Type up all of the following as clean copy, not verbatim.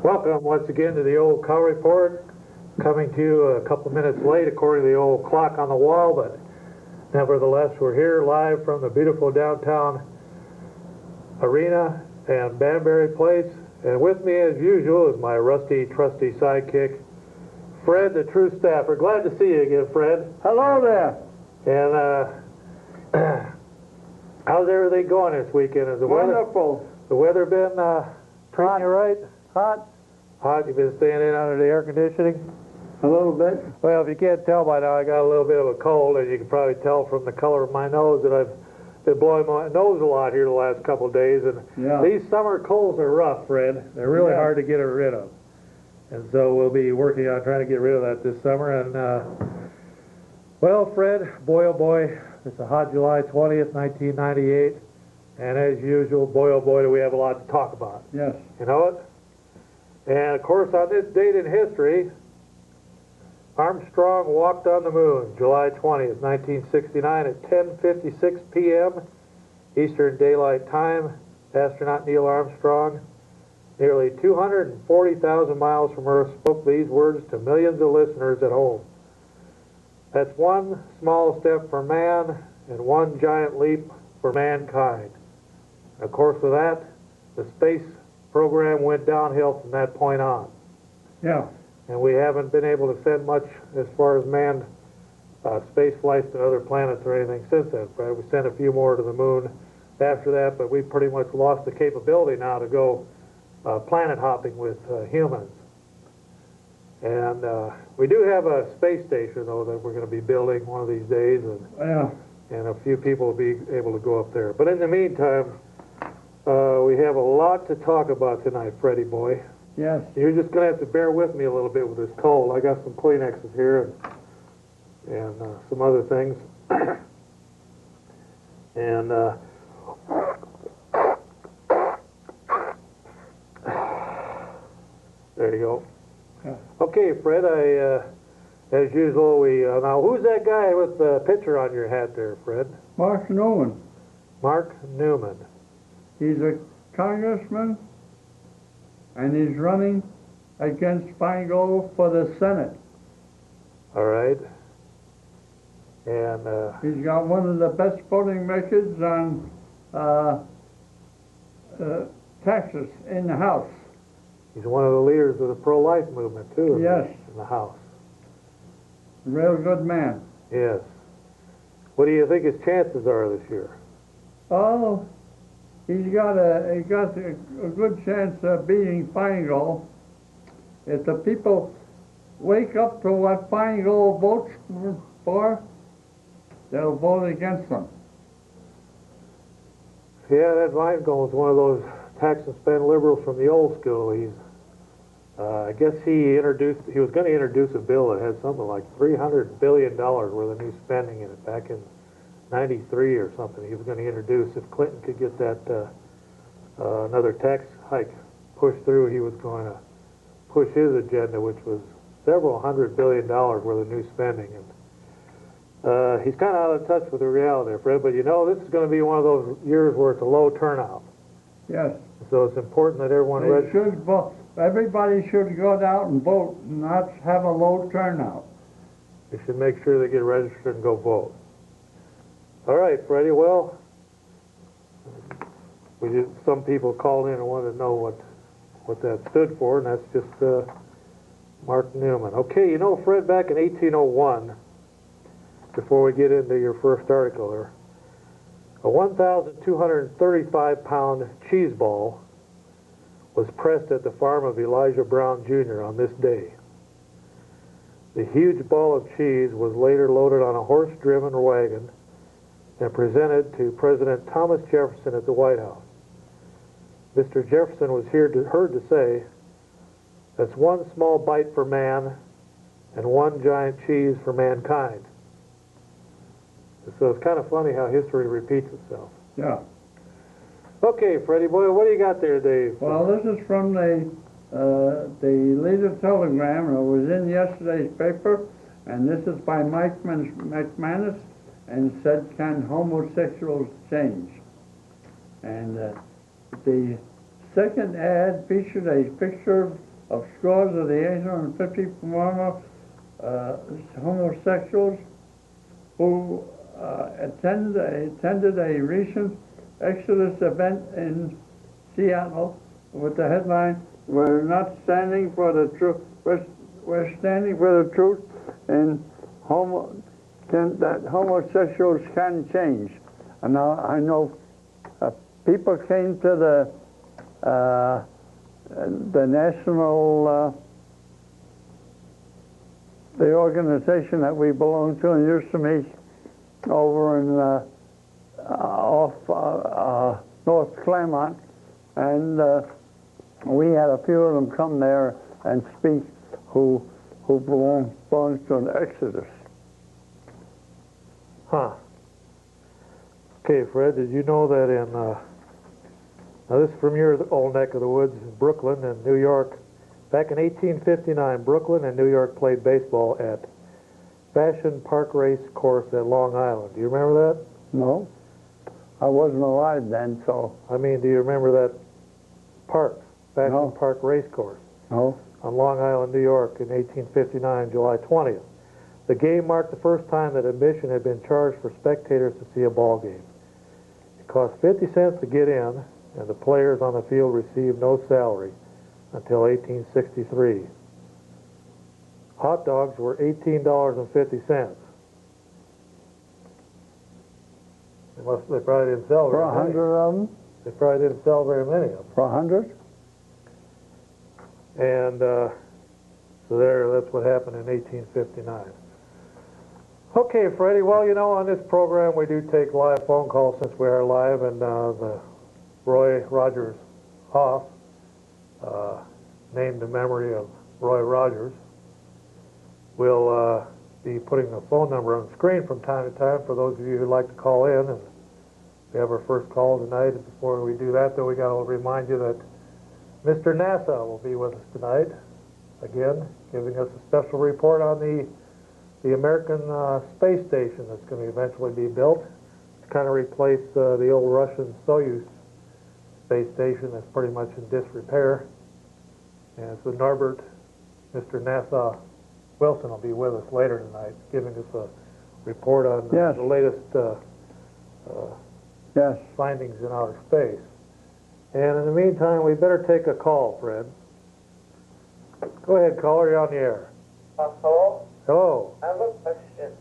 Welcome once again to the Old Cow Report, coming to you a couple minutes late according to the old clock on the wall, but nevertheless we're here live from the beautiful downtown arena and Banbury Place, and with me as usual is my rusty, trusty sidekick, Fred the True Staffer. Glad to see you again, Fred. Hello there. And how's everything going this weekend? Has Wonderful. the weather been treating you right? Hot. Hot? You've been staying in under the air conditioning? A little bit. Well, if you can't tell by now, I got a little bit of a cold, and you can probably tell from the color of my nose that I've been blowing my nose a lot here the last couple of days. And these summer colds are rough, Fred. They're really hard to get rid of. And so we'll be working on trying to get rid of that this summer. And, well, Fred, boy, oh boy, it's a hot July 20th, 1998. And as usual, boy, oh boy, do we have a lot to talk about. Yes. You know it? And, of course, on this date in history, Armstrong walked on the moon, July 20th, 1969 at 10:56 p.m. Eastern Daylight Time. Astronaut Neil Armstrong, nearly 240,000 miles from Earth, spoke these words to millions of listeners at home. That's one small step for man and one giant leap for mankind. Of course, with that, the space program went downhill from that point on. Yeah. And we haven't been able to send much as far as manned space flights to other planets or anything since then, Fred. We sent a few more to the moon after that, but we've pretty much lost the capability now to go planet hopping with humans. And we do have a space station, though, that we're going to be building one of these days, and a few people will be able to go up there. But in the meantime, we have a lot to talk about tonight, Freddie boy. Yes. You're just going to have to bear with me a little bit with this cold. I got some Kleenexes here and some other things. And there you go. Yeah. Okay, Fred, as usual, now who's that guy with the picture on your hat there, Fred? Mark Newman. Mark Newman. He's a congressman, and he's running against Feingold for the Senate. All right. And he's got one of the best voting records on Texas in the House. he's one of the leaders of the pro-life movement, too, in the House. A real good man. Yes. What do you think his chances are this year? Oh, he's got a good chance of beating Feingold. If the people wake up to what Feingold votes for, they'll vote against him. Yeah, that Feingold is one of those tax and spend liberals from the old school. I guess he was going to introduce a bill that had something like $300 billion worth of new spending in it back in 93 or something. He was going to introduce, if Clinton could get that another tax hike pushed through, he was going to push his agenda, which was several $100 billion worth of new spending. And he's kind of out of touch with the reality there, Fred, but you know, this is going to be one of those years where it's a low turnout. Yes. So it's important that everyone should vote. Everybody should go out and vote, and not have a low turnout. They should make sure they get registered and go vote. All right, Freddie. Well, some people called in and wanted to know what that stood for, and that's just Mark Newman. Okay, you know, Fred, back in 1801, before we get into your first article there, a 1,235-pound cheese ball was pressed at the farm of Elijah Brown, Jr. on this day. The huge ball of cheese was later loaded on a horse-driven wagon and presented to President Thomas Jefferson at the White House. Mr. Jefferson was heard to say, "That's one small bite for man and one giant cheese for mankind." So it's kind of funny how history repeats itself. Yeah. Okay, Freddie boy, what do you got there, Dave? Well, this is from the Leader Telegram. It was in yesterday's paper, and this is by Mike McManus, and said, "Can homosexuals change?" And the second ad featured a picture of scores of the 850 former homosexuals who attended a recent Exodus event in Seattle with the headline, "We're not standing for the truth. We're standing for the truth, and that homosexuals can change." And now I know people came to the national, the organization that we belong to and used to meet over in off North Claremont, and we had a few of them come there and speak who belongs to an Exodus. Huh. Okay, Fred, did you know that in, now this is from your old neck of the woods, Brooklyn and New York, back in 1859, Brooklyn and New York played baseball at Fashion Park Race Course at Long Island. Do you remember that? No, I wasn't alive then, so. I mean, do you remember that park, Fashion No. Park Race Course No. on Long Island, New York in 1859, July 20th? The game marked the first time that admission had been charged for spectators to see a ball game. It cost 50 cents to get in, and the players on the field received no salary until 1863. Hot dogs were $18.50. They probably didn't sell For very many. 100 of them? They probably didn't sell very many of them. For 100? And so that's what happened in 1859. Okay, Freddie, well, you know, on this program we do take live phone calls since we are live, and the Roy Rogers Hoff, named in memory of Roy Rogers, will be putting a phone number on the screen from time to time for those of you who'd like to call in. And we have our first call tonight. And before we do that, though, we got to remind you that Mr. NASA will be with us tonight, again, giving us a special report on the American space station that's going to eventually be built to kind of replace the old Russian Soyuz space station that's pretty much in disrepair. And so Norbert, Mr. NASA Wilson, will be with us later tonight, giving us a report on Yes. the latest Yes. findings in outer space. And in the meantime, we better take a call, Fred. Go ahead, caller, you're on the air. Hello? Hello. I have a question.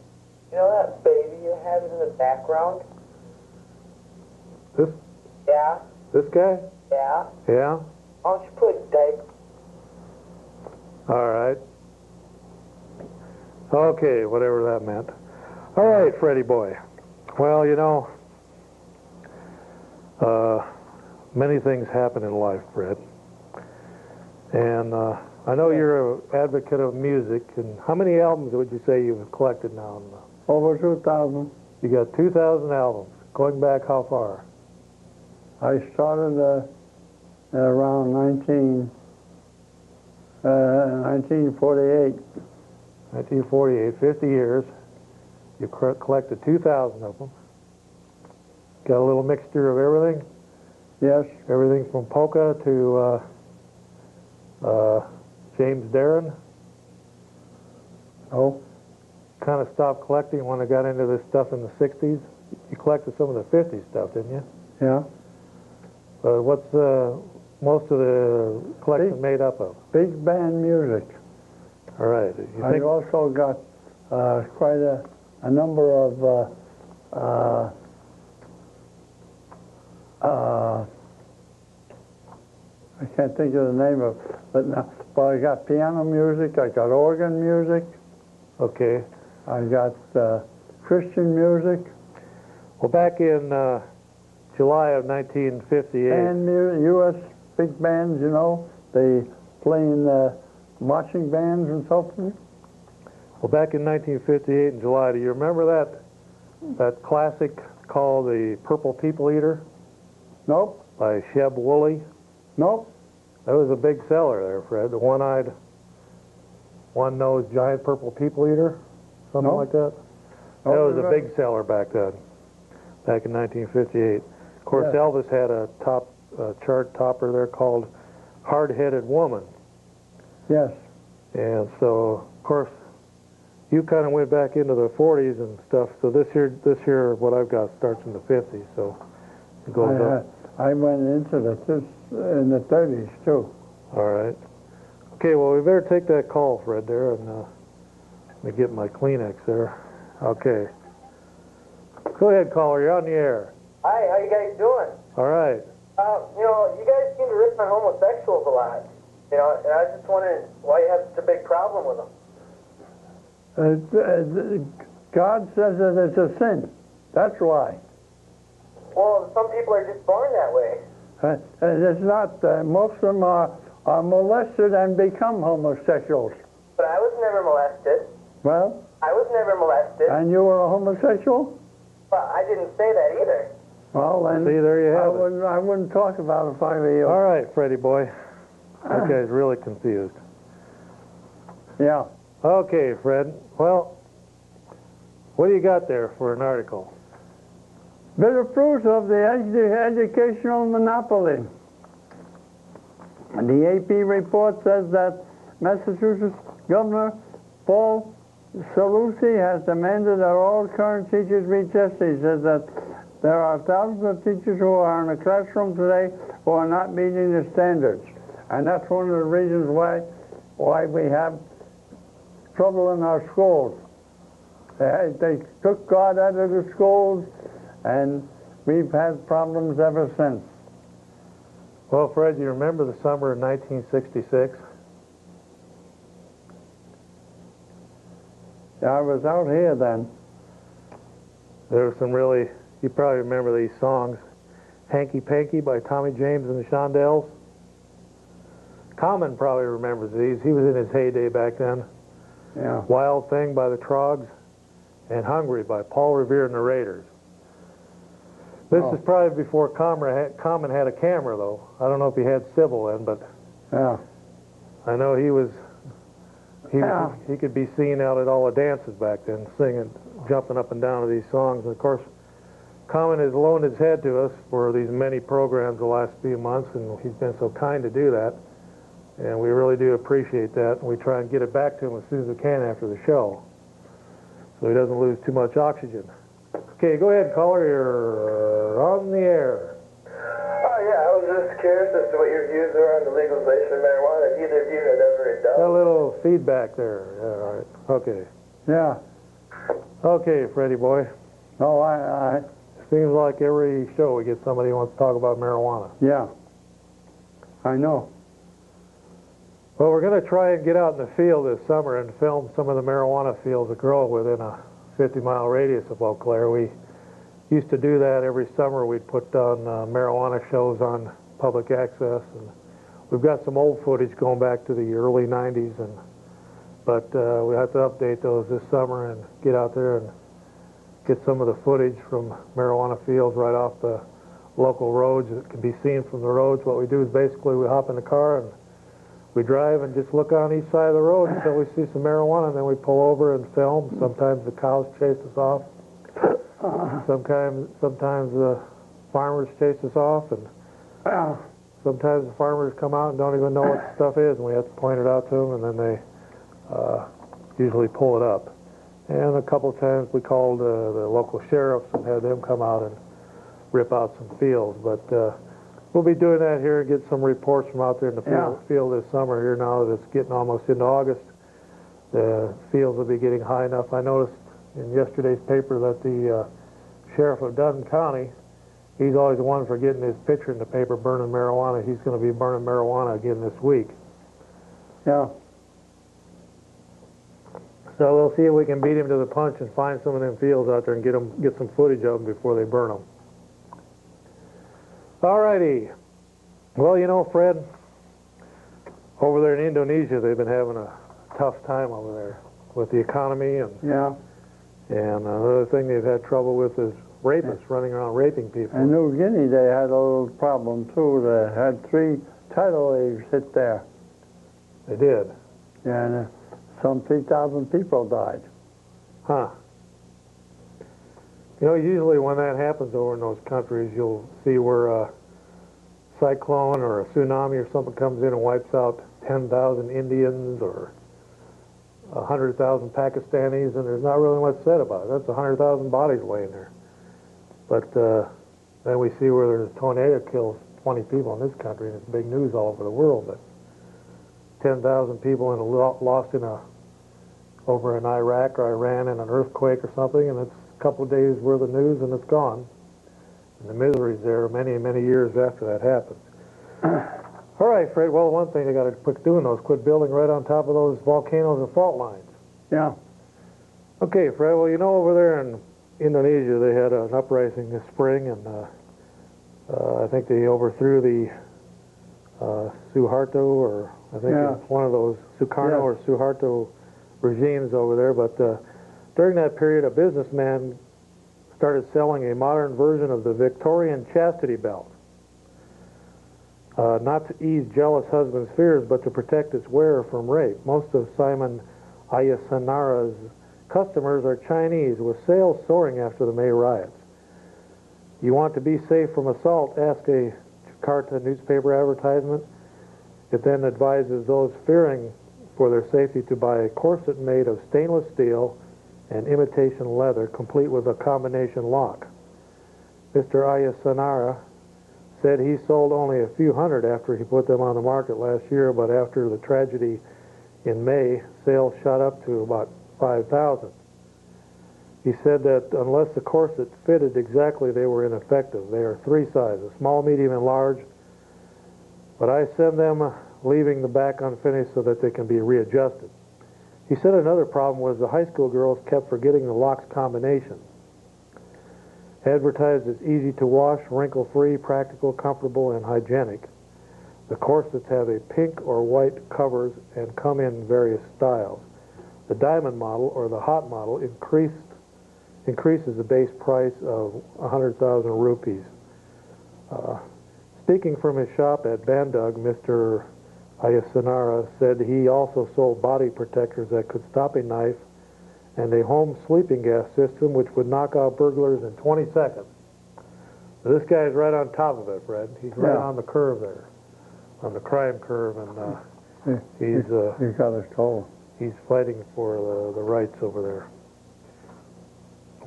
You know that baby you have in the background? This Yeah? this guy? Yeah? Yeah? Why don't you put diaper? All right. Okay, whatever that meant. All right, Freddie boy. Well, you know, many things happen in life, Fred. And I know you're an advocate of music. And how many albums would you say you've collected now? Over 2,000. You got 2,000 albums. Going back how far? I started around 1948. 1948, 50 years. You collected 2,000 of them. Got a little mixture of everything? Yes. Everything from polka to James Darren. Oh. Kind of stopped collecting when I got into this stuff in the 60s. You collected some of the 50s stuff, didn't you? Yeah. What's most of the collection made up of? Big band music. All right. You I think also got quite a number of I can't think of the name of it, but I got piano music, I got organ music, okay. I got Christian music, Well, back in July of 1958. and U.S. big bands, you know, they play in marching bands and so forth. Well, back in 1958 in July, do you remember that classic called The Purple People Eater Nope, by Sheb Woolley? nope. That was a big seller there, Fred. The one-eyed, one-nosed giant purple people eater, something No. like that. No, That was a no. big seller back then, back in 1958. Of course, Yeah. Elvis had a chart topper there called "Hard-Headed Woman." Yes. And so, of course, you kind of went back into the 40s and stuff. So this year, what I've got starts in the 50s. So it goes up. I went into in the 30s too. All right. Okay. Well, we better take that call, Fred. There, and let me get my Kleenex there. Okay. Go ahead, caller. You're on the air. Hi, how you guys doing? All right. You know, you guys seem to rip on homosexuals a lot. You know, and I was just wondering why you have such a big problem with them. God says that it's a sin. That's why. Well, some people are just born that way. It's not. Most of them are molested and become homosexuals. But I was never molested. Well, I was never molested. and you were a homosexual? Well, I didn't say that either. Well, then See, there you have it. I wouldn't talk about it if I were you. All right, Freddie boy. That guy's really confused. Yeah. Okay, Fred. Well, what do you got there for an article? Bitter fruit of the educational monopoly. The AP report says that Massachusetts Governor Paul Salusi has demanded that all current teachers be tested. He says that there are thousands of teachers who are in the classroom today who are not meeting the standards. And that's one of the reasons why we have trouble in our schools. They took God out of the schools, and we've had problems ever since. Well, Fred, you remember the summer of 1966? I was out here then. There were some really, you probably remember these songs. Hanky Panky by Tommy James and the Shondells. Common probably remembers these. He was in his heyday back then. Yeah. Wild Thing by the Trogs, and Hungry by Paul Revere and the Raiders. This is probably before Common had a camera, though. I don't know if he had Sybil then, but Yeah. I know he could be seen out at all the dances back then, singing, jumping up and down to these songs. And of course, Common has loaned his head to us for these many programs the last few months, and he's been so kind to do that. And we really do appreciate that. And we try and get it back to him as soon as we can after the show, so he doesn't lose too much oxygen. Okay, go ahead, caller. You're on the air. Oh, yeah, I was just curious as to what your views were on the legalization of marijuana. Either of you had ever Got a done. little feedback there. Yeah, all right. Okay. Yeah. Okay, Freddie boy. Oh, Seems like every show we get somebody who wants to talk about marijuana. yeah. I know. Well, we're going to try and get out in the field this summer and film some of the marijuana fields that grow within a 50-mile radius of Eau Claire. We used to do that every summer. We'd put on marijuana shows on public access, and we've got some old footage going back to the early 90s, but we have to update those this summer and get out there and get some of the footage from marijuana fields right off the local roads that can be seen from the roads. What we do is basically we hop in the car and we drive and just look on each side of the road until we see some marijuana, and then we pull over and film. Sometimes the cows chase us off. Sometimes the farmers chase us off, and sometimes the farmers come out and don't even know what the stuff is, and we have to point it out to them, and then they usually pull it up. And a couple of times we called the local sheriffs and had them come out and rip out some fields. But we'll be doing that here and get some reports from out there in the field this summer here now that it's getting almost into August. The fields will be getting high enough. I noticed in yesterday's paper that the sheriff of Dutton County, he's always the one for getting his picture in the paper burning marijuana. He's going to be burning marijuana again this week. Yeah. So we'll see if we can beat him to the punch and find some of them fields out there and get some footage of them before they burn them. All righty. Well, you know, Fred, over there in Indonesia, they've been having a tough time over there with the economy, and another thing they've had trouble with is rapists running around raping people. In New Guinea, they had a little problem too. They had 3 tidal waves hit there. They did. Yeah, and some 3,000 people died. Huh. You know, usually when that happens over in those countries, you'll see where cyclone or a tsunami or something comes in and wipes out 10,000 Indians or 100,000 Pakistanis, and there's not really much said about it. That's 100,000 bodies laying there. But then we see where there's a tornado kills 20 people in this country, and it's big news all over the world. But 10,000 people lost over in Iraq or Iran in an earthquake or something, and it's a couple of days worth of news and it's gone. And the misery's there many, many years after that happens. All right, Fred, well, one thing they got to quit doing is quit building right on top of those volcanoes and fault lines. Yeah. Okay, Fred, well, you know, over there in Indonesia, they had an uprising this spring, and I think they overthrew the Suharto, or I think it's one of those Sukarno or Suharto regimes over there. But during that period, a businessman started selling a modern version of the Victorian chastity belt. Not to ease jealous husbands' fears, but to protect its wearer from rape. Most of Simon Ayasanara's customers are Chinese, with sales soaring after the May riots. You want to be safe from assault? Ask a Jakarta newspaper advertisement. It then advises those fearing for their safety to buy a corset made of stainless steel and imitation leather, complete with a combination lock. Mr. Ayasanara said he sold only a few hundred after he put them on the market last year, but after the tragedy in May, sales shot up to about 5,000. He said that unless the corset fitted exactly, they were ineffective. They are three sizes, small, medium, and large, but I send them leaving the back unfinished so that they can be readjusted. He said another problem was the high school girls kept forgetting the lock's combination. Advertised as easy to wash, wrinkle-free, practical, comfortable, and hygienic. The corsets have a pink or white covers and come in various styles. The diamond model, or the hot model, increases the base price of 100,000 rupees. Speaking from his shop at Bandung, Mr. Ayasanara said he also sold body protectors that could stop a knife and a home sleeping gas system which would knock out burglars in 20 seconds. So this guy's right on top of it, Fred. He's right on the curve there, on the crime curve, and he's got his toe. He's fighting for the rights over there.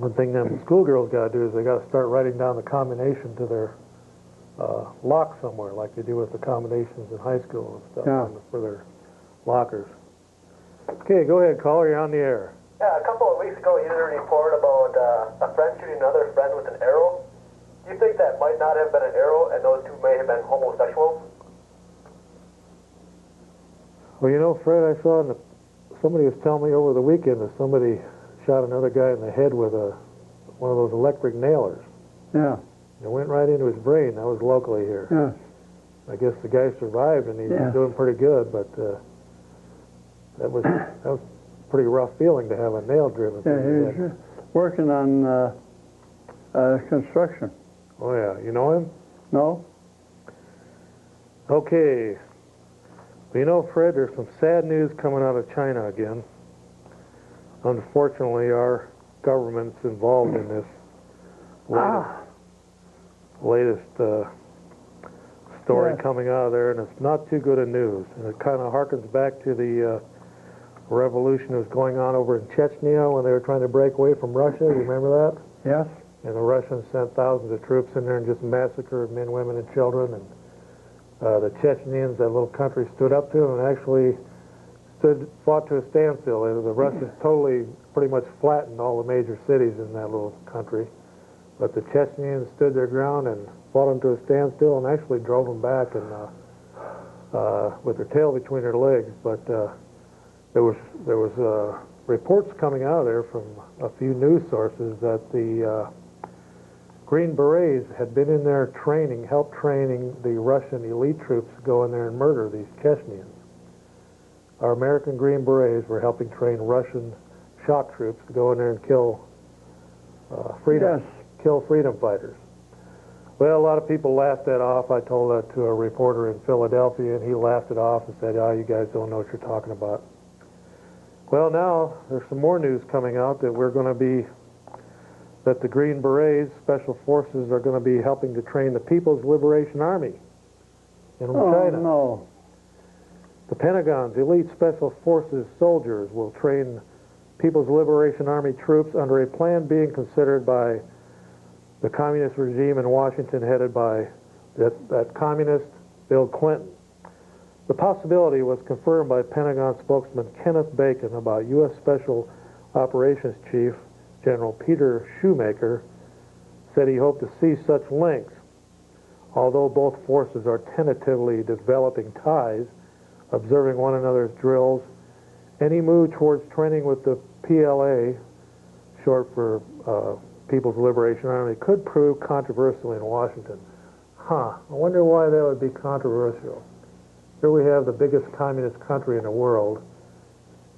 One thing them schoolgirls got to do is they got to start writing down the combination to their lock somewhere, like they do with the combinations in high school and stuff for their lockers. Okay, go ahead, caller. You're on the air. Yeah, a couple of weeks ago you did a report about a friend shooting another friend with an arrow. Do you think that might not have been an arrow and those two may have been homosexuals? Well, you know, Fred, I saw somebody was telling me over the weekend that somebody shot another guy in the head with one of those electric nailers. Yeah. It went right into his brain. That was locally here. Yeah. I guess the guy survived and he's doing pretty good, but that was a pretty rough feeling to have a nail driven through your head. He was working on construction. Oh yeah, you know him? No? Okay. Well, you know, Fred, there's some sad news coming out of China again. Unfortunately, our government's involved in this latest story coming out of there, and it's not too good of news. And it kind of harkens back to the revolution that was going on over in Chechnya when they were trying to break away from Russia. You remember that? Yes. And the Russians sent thousands of troops in there and just massacred men, women, and children. And the Chechens, that little country, stood up to them and actually fought to a standstill. The Russians totally, pretty much flattened all the major cities in that little country. But the Chechens stood their ground and fought them to a standstill and actually drove them back and with their tail between their legs. But there was reports coming out of there from a few news sources that the Green Berets had been in there help training the Russian elite troops to go in there and murder these Chechens. Our American Green Berets were helping train Russian shock troops to go in there and kill freedom fighters. Well, a lot of people laughed that off. I told that to a reporter in Philadelphia, and he laughed it off and said, "Oh, you guys don't know what you're talking about." Well, now there's some more news coming out that the Green Berets, Special Forces, are going to be helping to train the People's Liberation Army. in Oh, China. no. The Pentagon's elite special forces soldiers will train People's Liberation Army troops under a plan being considered by the communist regime in Washington headed by that communist Bill Clinton. The possibility was confirmed by Pentagon spokesman Kenneth Bacon about U.S. Special Operations Chief General Peter Shoemaker said he hoped to see such links. Although both forces are tentatively developing ties, observing one another's drills, any move towards training with the PLA, short for People's Liberation Army, could prove controversial in Washington. I wonder why that would be controversial. Here we have the biggest communist country in the world,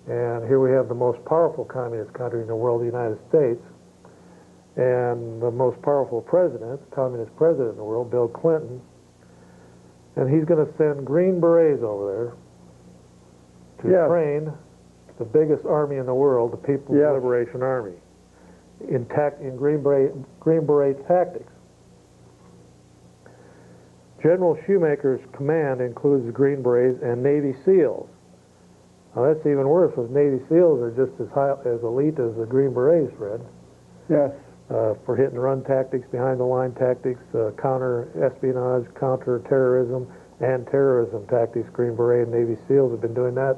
and here we have the most powerful communist country in the world, the United States, and the most powerful president, communist president in the world, Bill Clinton, and he's going to send Green Berets over there to train the biggest army in the world, the People's Liberation Army, in Green Beret tactics. General Shoemaker's command includes the Green Berets and Navy SEALs. Now that's even worse, because Navy SEALs are just as elite as the Green Berets, Fred. Yes. For hit-and-run tactics, behind-the-line tactics, counter-espionage, counter-terrorism, and terrorism tactics. Green Beret and Navy SEALs have been doing that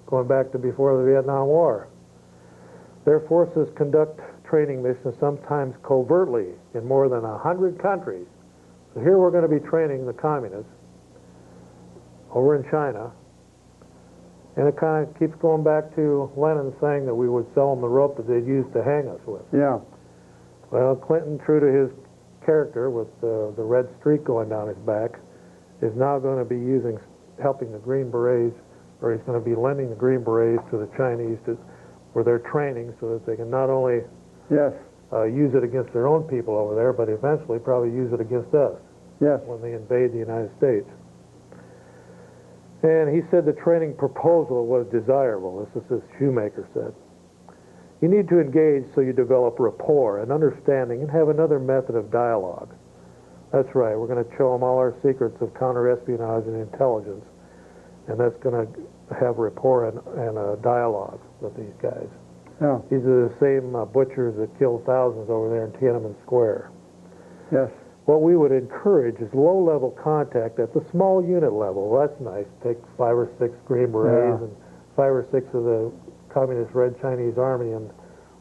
going back to before the Vietnam War. Their forces conduct training missions, sometimes covertly, in more than 100 countries. So here we're going to be training the communists over in China. And it kind of keeps going back to Lenin saying that we would sell them the rope that they'd use to hang us with. Yeah. Well, Clinton, true to his character with the red streak going down his back, is now going to be helping the Green Berets, or he's going to be lending the Green Berets to the Chinese for their training so that they can not only use it against their own people over there, but eventually probably use it against us when they invade the United States. And he said the training proposal was desirable. This is what Shoemaker said. You need to engage so you develop rapport and understanding and have another method of dialogue. That's right. We're going to show them all our secrets of counter-espionage and intelligence, and that's going to have rapport and a dialogue with these guys. Yeah. These are the same butchers that killed thousands over there in Tiananmen Square. Yes. What we would encourage is low-level contact at the small unit level. Well, that's nice. Take 5 or 6 Green Berets and 5 or 6 of the Communist Red Chinese Army, and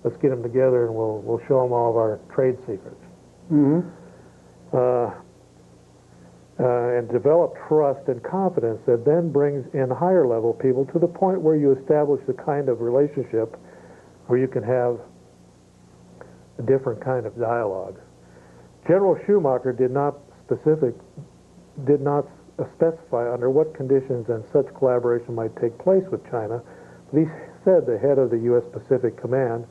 let's get them together, and we'll show them all of our trade secrets. Mm-hmm. And develop trust and confidence that then brings in higher-level people to the point where you establish the kind of relationship where you can have a different kind of dialogue. General Shoemaker did not specify under what conditions and such collaboration might take place with China, but he said the head of the U.S. Pacific Command,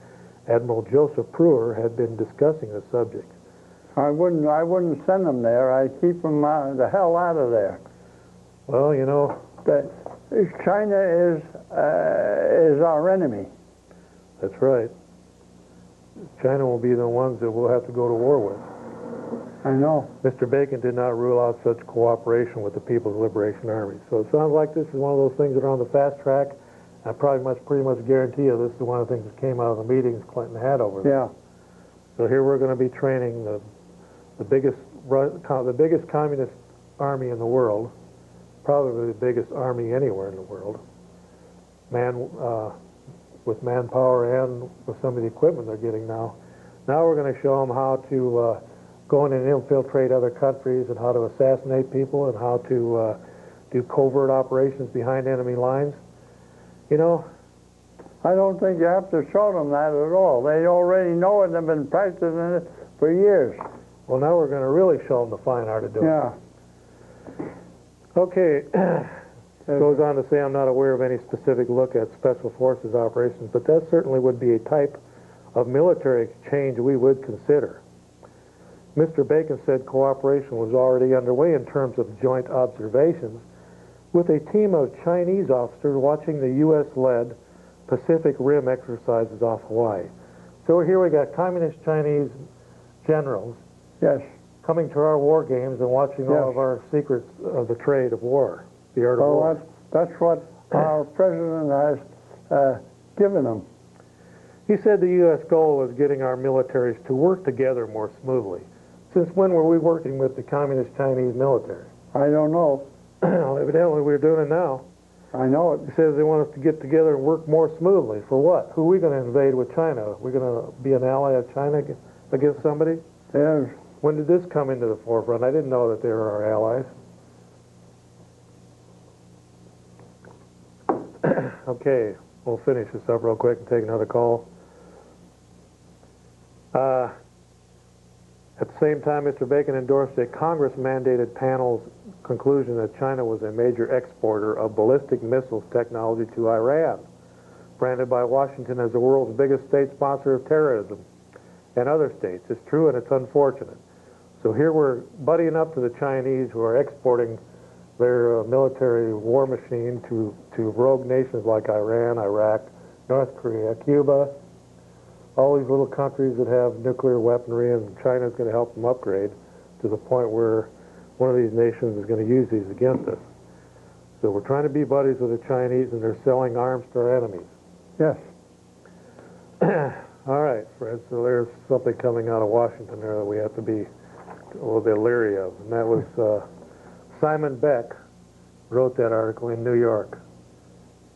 Admiral Joseph Pruer, had been discussing the subject. I wouldn't send them there. I'd keep them the hell out of there. Well, you know, China is our enemy. That's right. China will be the ones that we'll have to go to war with. I know. Mr. Bacon did not rule out such cooperation with the People's Liberation Army. So it sounds like this is one of those things that are on the fast track. I pretty much guarantee you this is one of the things that came out of the meetings Clinton had over there. Yeah. So here we're going to be training the biggest communist army in the world, probably the biggest army anywhere in the world, with manpower and with some of the equipment they're getting now. Now we're going to show them how to go in and infiltrate other countries, and how to assassinate people, and how to do covert operations behind enemy lines. You know, I don't think you have to show them that at all. They already know it and have been practicing it for years. Well, now we're going to really show them the fine art of doing it. Okay. Goes on to say, I'm not aware of any specific look at Special Forces operations, but that certainly would be a type of military exchange we would consider. Mr. Bacon said cooperation was already underway in terms of joint observations, with a team of Chinese officers watching the U.S.-led Pacific Rim exercises off Hawaii. So here we got communist Chinese generals coming to our war games and watching all Yes. of our secrets of the trade of war, the art of Well, war. that's what our president has given them. He said the U.S. goal was getting our militaries to work together more smoothly. Since when were we working with the communist Chinese military? I don't know. Evidently, we're doing it now. I know it. He says they want us to get together and work more smoothly. For what? Who are we going to invade with China? We're going to be an ally of China against somebody? Yes. When did this come into the forefront? I didn't know that they were our allies. Okay, we'll finish this up real quick and take another call. At the same time, Mr. Bacon endorsed a Congress-mandated panel's conclusion that China was a major exporter of ballistic missiles technology to Iran, branded by Washington as the world's biggest state sponsor of terrorism and other states. It's true and it's unfortunate. So here we're buddying up to the Chinese, who are exporting their military war machine to rogue nations like Iran, Iraq, North Korea, Cuba, all these little countries that have nuclear weaponry, and China's going to help them upgrade to the point where one of these nations is going to use these against us. So we're trying to be buddies with the Chinese, and they're selling arms to our enemies. Yes. All right, Fred, so there's something coming out of Washington there that we have to be a little bit leery of, and that was Simon Beck wrote that article in New York.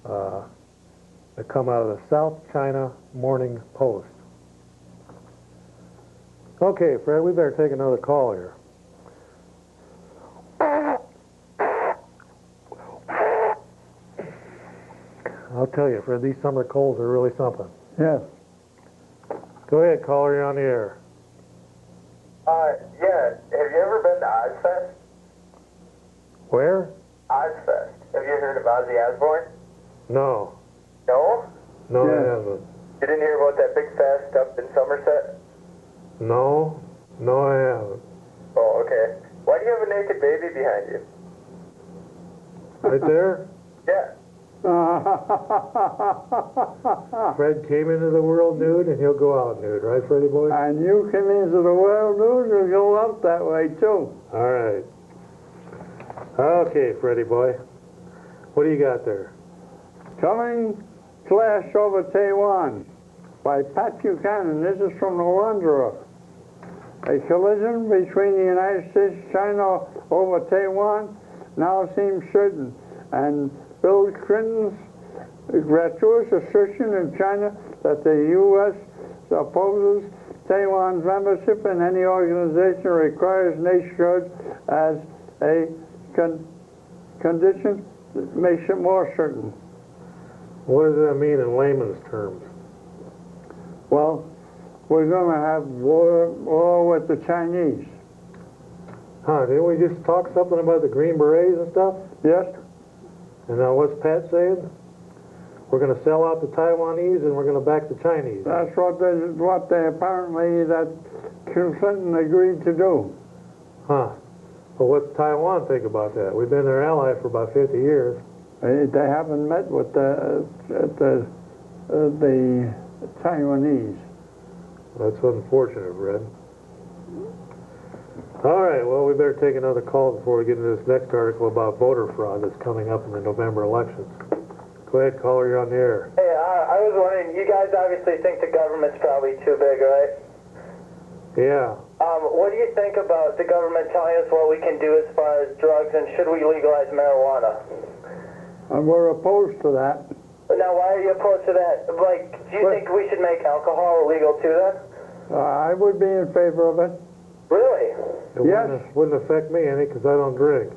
That come out of the South China Morning Post. Okay, Fred, we better take another call here. I'll tell you, Fred, these summer colds are really something. Yes. Go ahead, caller, you're on the air. Yeah. Have you ever been to Ozfest? Where? Ozfest. Have you heard of Ozzy Osbourne? No. No? No, Yes. I haven't. You didn't hear about that big fest up in Somerset? No, I haven't. Oh, okay. Why do you have a naked baby behind you? Right there? Yeah. Fred came into the world nude, and he'll go out nude, right, Freddie boy? And you come into the world news and go out that way too. All right. Okay, Freddie boy. What do you got there? Coming Clash over Taiwan by Pat Buchanan. This is from the Wanderer. A collision between the United States and China over Taiwan now seems certain, and Bill Clinton's gratuitous assertion in China that the U.S. opposes Taiwan's membership in any organization requires nationhood as a condition makes it more certain. What does that mean in layman's terms? Well, we're going to have war with the Chinese. Huh, didn't we just talk something about the Green Berets and stuff? Yes? And now what's Pat saying? We're going to sell out the Taiwanese and we're going to back the Chinese. That's what they apparently, that Clinton agreed to do. Huh. Well, what's Taiwan think about that? We've been their ally for about 50 years. They haven't met with the Taiwanese. That's unfortunate, Red. All right, well, we better take another call before we get into this next article about voter fraud that's coming up in the November elections. Go ahead, caller, you're on the air. Hey, I was wondering, you guys obviously think the government's probably too big, right? Yeah. What do you think about the government telling us what we can do as far as drugs, and should we legalize marijuana? And we're opposed to that. Now, why are you opposed to that? Like, do you think we should make alcohol illegal too then? I would be in favor of it. Really? It Yes. wouldn't affect me any because I don't drink.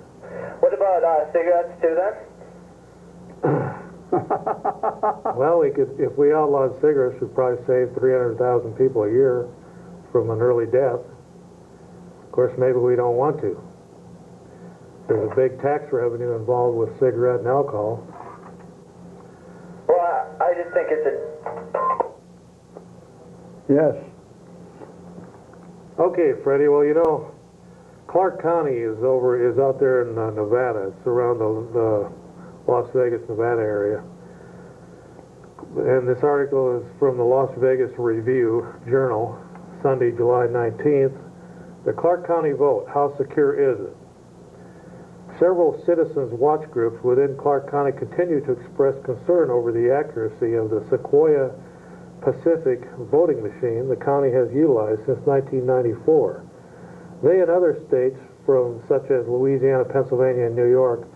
What about cigarettes too then? Well, we could, if we outlawed cigarettes, we'd probably save 300,000 people a year from an early death. Of course, maybe we don't want to. There's a big tax revenue involved with cigarette and alcohol. Well, I just think it's a... Yes. Okay, Freddie. Well, you know, Clark County is out there in Nevada. It's around the Las Vegas, Nevada area. And this article is from the Las Vegas Review Journal, Sunday, July 19th. The Clark County vote, how secure is it? Several citizens' watch groups within Clark County continue to express concern over the accuracy of the Sequoia Pacific voting machine the county has utilized since 1994. They and other states, from such as Louisiana, Pennsylvania, and New York,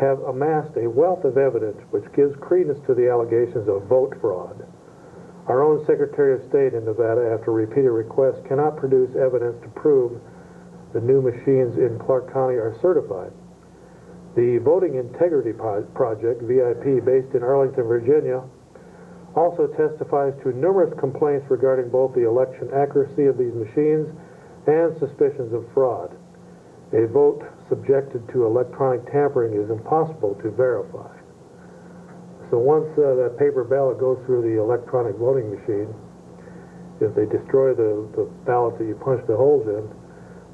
have amassed a wealth of evidence which gives credence to the allegations of vote fraud. Our own Secretary of State in Nevada, after repeated requests, cannot produce evidence to prove the new machines in Clark County are certified. The Voting Integrity Project, VIP, based in Arlington, Virginia, also testifies to numerous complaints regarding both the election accuracy of these machines and suspicions of fraud. A vote subjected to electronic tampering is impossible to verify. So once that paper ballot goes through the electronic voting machine, if they destroy the ballot that you punch the holes in,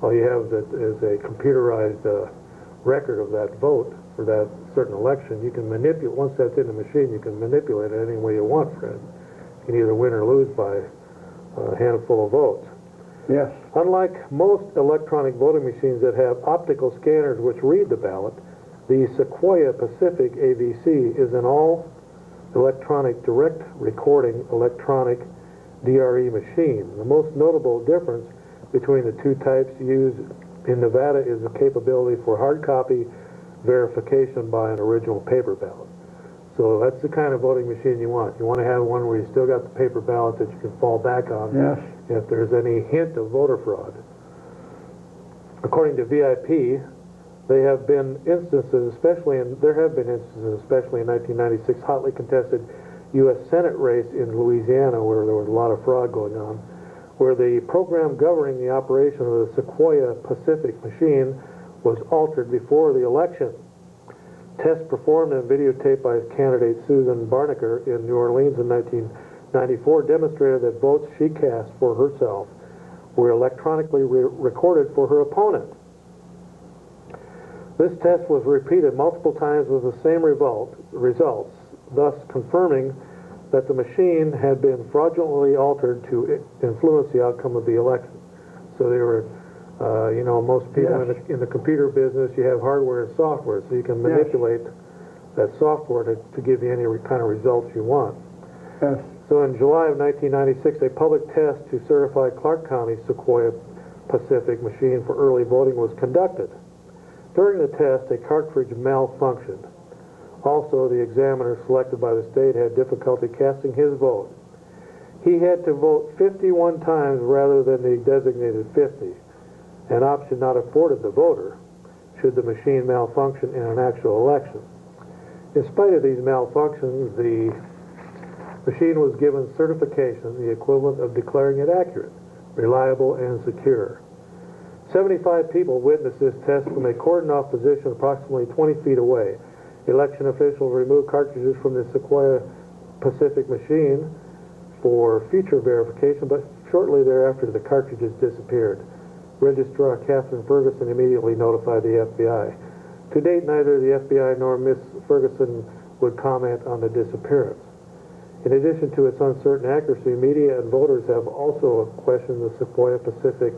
all you have is a computerized record of that vote for that certain election. You can manipulate, once that's in the machine, you can manipulate it any way you want, Fred. You can either win or lose by a handful of votes. Yes. Unlike most electronic voting machines that have optical scanners which read the ballot, the Sequoia Pacific AVC is an all-electronic direct recording electronic DRE machine. The most notable difference between the two types used in Nevada is the capability for hard copy verification by an original paper ballot. So that's the kind of voting machine you want. You want to have one where you still got the paper ballot that you can fall back on if there's any hint of voter fraud. According to VIP, there have been instances, especially in 1996 hotly contested U.S. Senate race in Louisiana where there was a lot of fraud going on, where the program governing the operation of the Sequoia Pacific machine was altered before the election. Tests performed and videotaped by candidate Susan Barnaker in New Orleans in 1994 demonstrated that votes she cast for herself were electronically recorded for her opponent. This test was repeated multiple times with the same results, thus confirming that the machine had been fraudulently altered to influence the outcome of the election. So they were, most people in the computer business, you have hardware and software, so you can manipulate that software to give you any kind of results you want. Yes. So in July of 1996, a public test to certify Clark County Sequoia Pacific machine for early voting was conducted. During the test, a cartridge malfunctioned. Also, the examiner selected by the state had difficulty casting his vote. He had to vote 51 times rather than the designated 50, an option not afforded the voter should the machine malfunction in an actual election. In spite of these malfunctions, the machine was given certification, the equivalent of declaring it accurate, reliable, and secure. 75 people witnessed this test from a cordoned-off position approximately 20 feet away. Election officials removed cartridges from the Sequoia Pacific machine for future verification, but shortly thereafter the cartridges disappeared. Registrar Catherine Ferguson immediately notified the FBI. To date, neither the FBI nor Ms. Ferguson would comment on the disappearance. In addition to its uncertain accuracy, media and voters have also questioned the Sequoia Pacific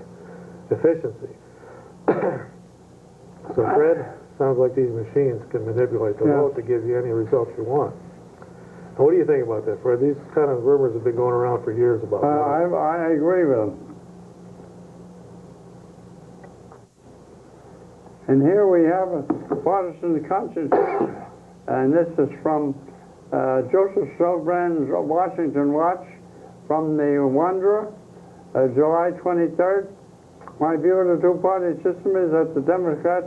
efficiency. So, Fred, sounds like these machines can manipulate the vote to give you any results you want. Now, what do you think about that, Fred? These kind of rumors have been going around for years about that. I agree with them. And here we have a Protestant conscience, and this is from Joseph Stobrand's Washington Watch from the Wanderer, July 23rd. My view of the two-party system is that the Democrats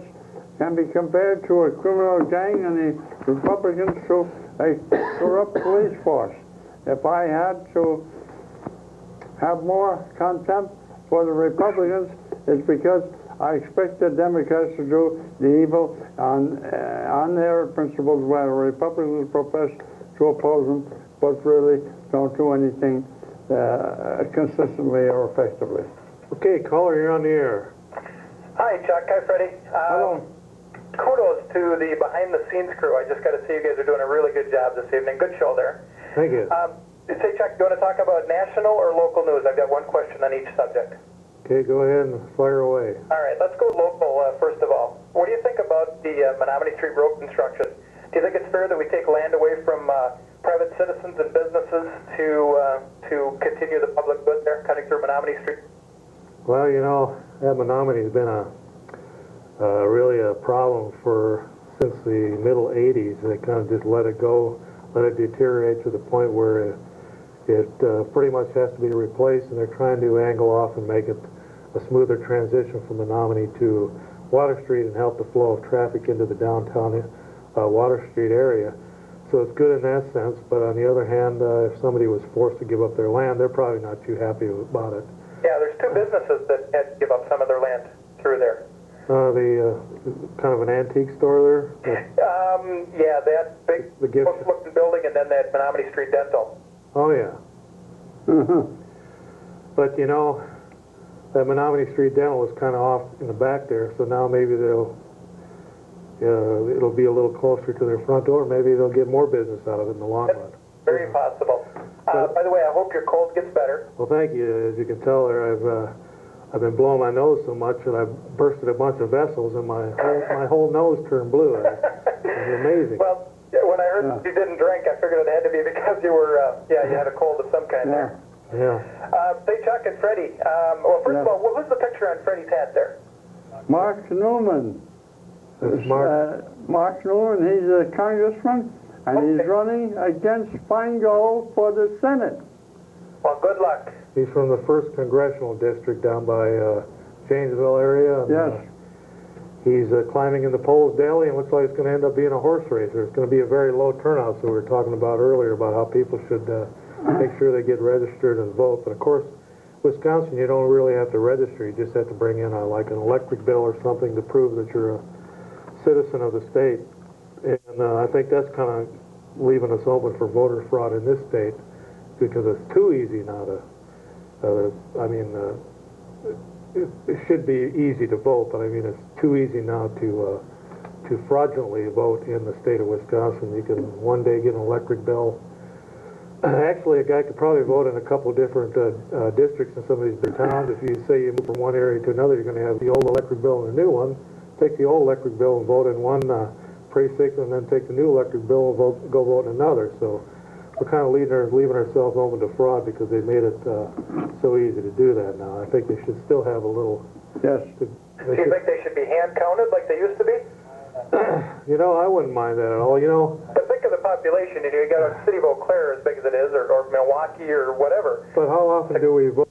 can be compared to a criminal gang and the Republicans to a corrupt police force. If I had to have more contempt for the Republicans, it's because I expect the Democrats to do the evil on their principles, while the Republicans profess to oppose them, but really don't do anything consistently or effectively. Okay, caller, you're on the air. Hi, Chuck. Hi, Freddie. Hello. Kudos to the behind-the-scenes crew. I just got to say you guys are doing a really good job this evening. Good show there. Thank you. Say, Chuck, do you want to talk about national or local news? I've got one question on each subject. Okay, go ahead and fire away. All right, let's go local first of all. What do you think about the Menominee Street Road construction? Do you think it's fair that we take land away from private citizens and businesses to continue the public good there, cutting through Menominee Street? Well, you know, that Menominee's been really a problem since the middle 80s. They kind of just let it go, let it deteriorate to the point where it pretty much has to be replaced, and they're trying to angle off and make it a smoother transition from Menominee to Water Street and help the flow of traffic into the downtown Water Street area. So it's good in that sense, but on the other hand, if somebody was forced to give up their land, they're probably not too happy about it. Yeah, there's two businesses that had to give up some of their land through there. The kind of an antique store there? Yeah, that big The gift- looking building, and then that Menominee Street Dental. Oh, yeah. But, you know, that Menominee Street Dental is kind of off in the back there, so now maybe it'll be a little closer to their front door. Maybe they'll get more business out of it in the long run. Very possible. By the way, I hope your cold gets better. Well, thank you. As you can tell there, I've been blowing my nose so much that I've bursted a bunch of vessels, and my whole nose turned blue. It's amazing. Well, when I heard you didn't drink, I figured it had to be because you were, you had a cold of some kind there. Yeah. Say, Chuck and Freddie, well, first of all, what was the picture on Freddie's hat there? Mark Newman. That's Mark. Mark Newman, he's a congressman, and he's running against Feingold for the Senate. Well, good luck. He's from the 1st Congressional District down by Janesville area. And, Yes. He's climbing in the polls daily, and looks like it's going to end up being a horse race. There's going to be a very low turnout, so we were talking about earlier about how people should make sure they get registered and vote. But of course, Wisconsin, you don't really have to register. You just have to bring in like an electric bill or something to prove that you're a citizen of the state. And I think that's kind of leaving us open for voter fraud in this state, because it's too easy now to, it should be easy to vote, but I mean, it's too easy now to fraudulently vote in the state of Wisconsin. You can one day get an electric bill. Actually, a guy could probably vote in a couple of different districts in some of these big towns. If you say you move from one area to another, you're going to have the old electric bill and the new one. Take the old electric bill and vote in one precinct, and then take the new electric bill and go vote in another. So we're kind of leaving ourselves open to fraud because they made it so easy to do that now. I think they should still have a little. Yes. Do you think they should be hand counted like they used to be? You know, I wouldn't mind that at all. You know. But think of the population. You got a city of Eau Claire as big as it is, or Milwaukee, or whatever. But how often do we vote?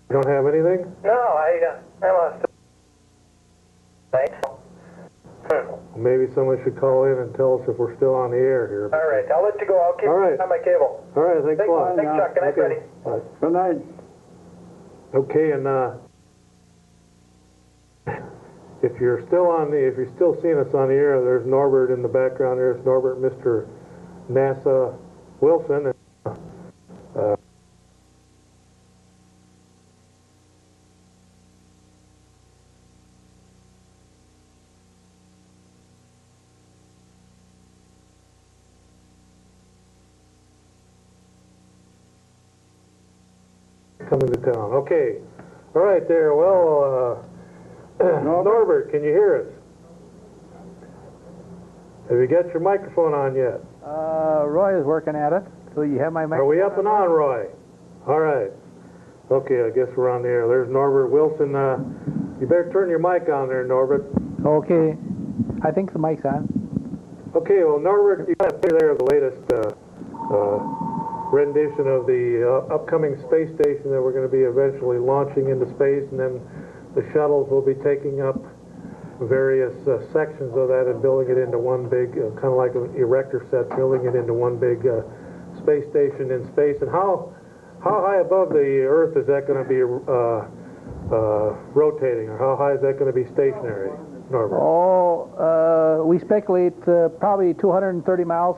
You don't have anything? No, I lost it. Thanks. Maybe someone should call in and tell us if we're still on the air here. All right, I'll let you go. I'll keep All right. on my cable. All right, thanks a lot. Thanks, Chuck. Good night, Freddie. All right. Good night. Okay, and if you're still seeing us on the air, there's Norbert in the background. There's Norbert, Mr. NASA Wilson. Coming to town. Okay. All right there. Well, Norbert, can you hear us? Have you got your microphone on yet? Roy is working at it. So you have my Are microphone? we up and on, Roy? All right. Okay, I guess we're on the air. There's Norbert Wilson. You better turn your mic on there, Norbert. Okay. I think the mic's on. Okay, well, Norbert, you got to there the latest rendition of the upcoming space station that we're going to be eventually launching into space, and then the shuttles will be taking up various sections of that and building it into one big, kind of like an erector set, building it into one big space station in space. And how How high above the Earth is that going to be rotating, or how high is that going to be stationary, Norbert? Oh, we speculate probably 230 miles.